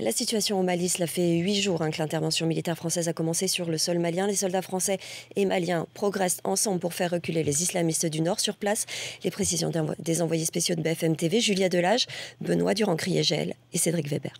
La situation au Mali, cela fait 8 jours que l'intervention militaire française a commencé sur le sol malien. Les soldats français et maliens progressent ensemble pour faire reculer les islamistes du Nord sur place. Les précisions des envoyés spéciaux de BFM TV, Julia Delage, Benoît Durand-Criégel et Cédric Weber.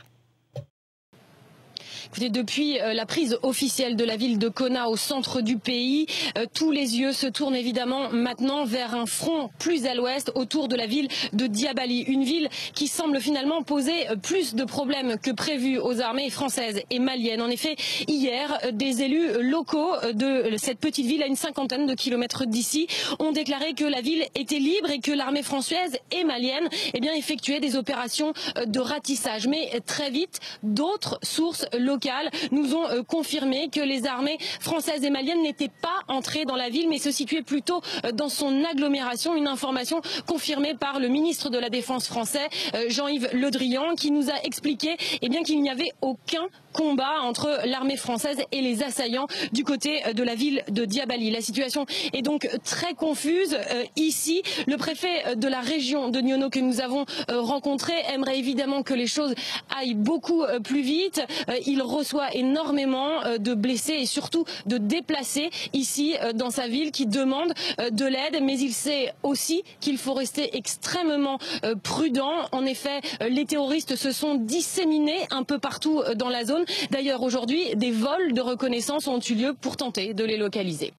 Écoutez, depuis la prise officielle de la ville de Konna au centre du pays, tous les yeux se tournent évidemment maintenant vers un front plus à l'ouest autour de la ville de Diabali. Une ville qui semble finalement poser plus de problèmes que prévu aux armées françaises et maliennes. En effet, hier, des élus locaux de cette petite ville à une cinquantaine de kilomètres d'ici ont déclaré que la ville était libre et que l'armée française et malienne effectuaient des opérations de ratissage. Mais très vite, d'autres sources locales nous ont confirmé que les armées françaises et maliennes n'étaient pas entrées dans la ville mais se situaient plutôt dans son agglomération. Une information confirmée par le ministre de la Défense français, Jean-Yves Le Drian, qui nous a expliqué qu'il n'y avait aucun combat entre l'armée française et les assaillants du côté de la ville de Diabali. La situation est donc très confuse ici. Le préfet de la région de Niono que nous avons rencontré aimerait évidemment que les choses aillent beaucoup plus vite. Il reçoit énormément de blessés et surtout de déplacés ici dans sa ville qui demandent de l'aide, mais il sait aussi qu'il faut rester extrêmement prudent. En effet, les terroristes se sont disséminés un peu partout dans la zone. D'ailleurs, aujourd'hui, des vols de reconnaissance ont eu lieu pour tenter de les localiser.